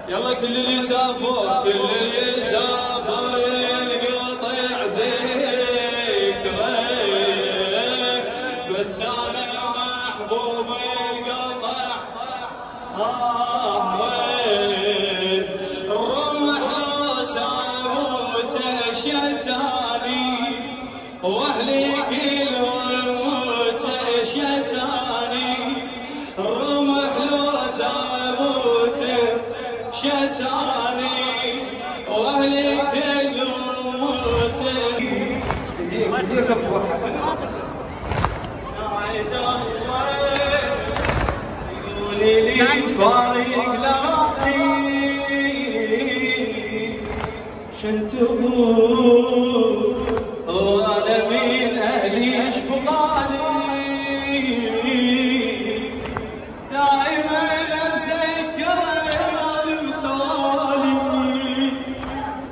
يلا كل اللي سافر كل اللي سافر ينقطع ذكره، بس انا محبوب انقطع الرمح لو تموت شتاني واهلي كلهم موت شتاني، الرمح لو تموت شتاني واهلي كلهم موت. يديك سعد الله يقولي لي فارق لغاني شنتظر وانا من اهلي شبغاني، دائما اتذكر ايام خالي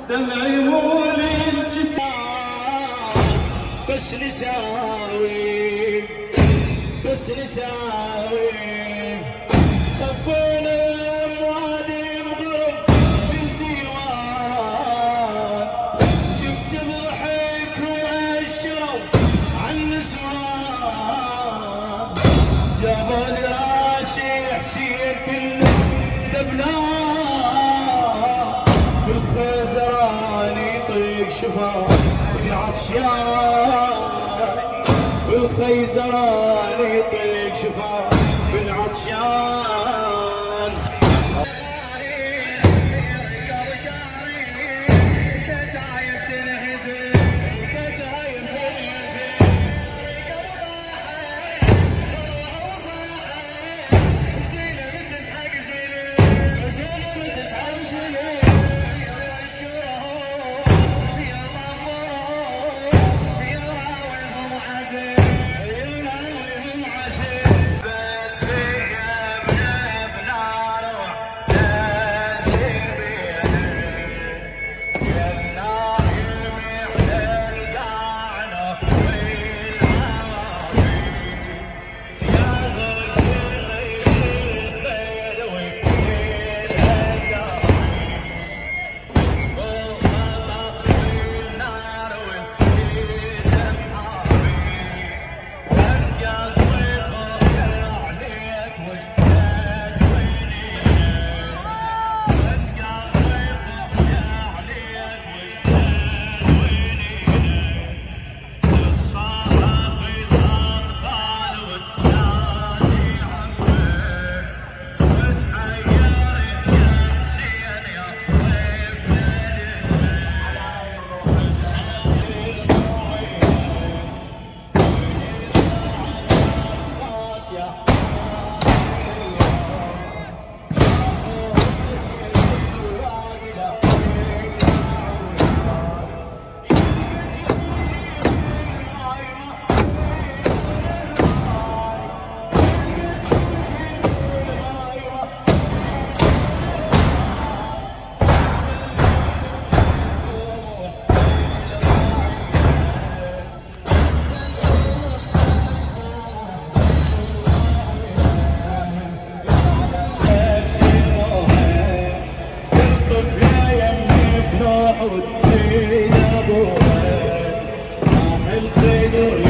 دمعي مول الجتان، بس نساوي بس نساوي خبونا اموالي مغرب بالديوان، شفت ضحكهم هالشرب عن نسوان، جابوا لي راسي حسين كله دبلان، بالخزران يطيق شفا بالعطشان، بالخيزران يطيق شفا بالعطشان. الخير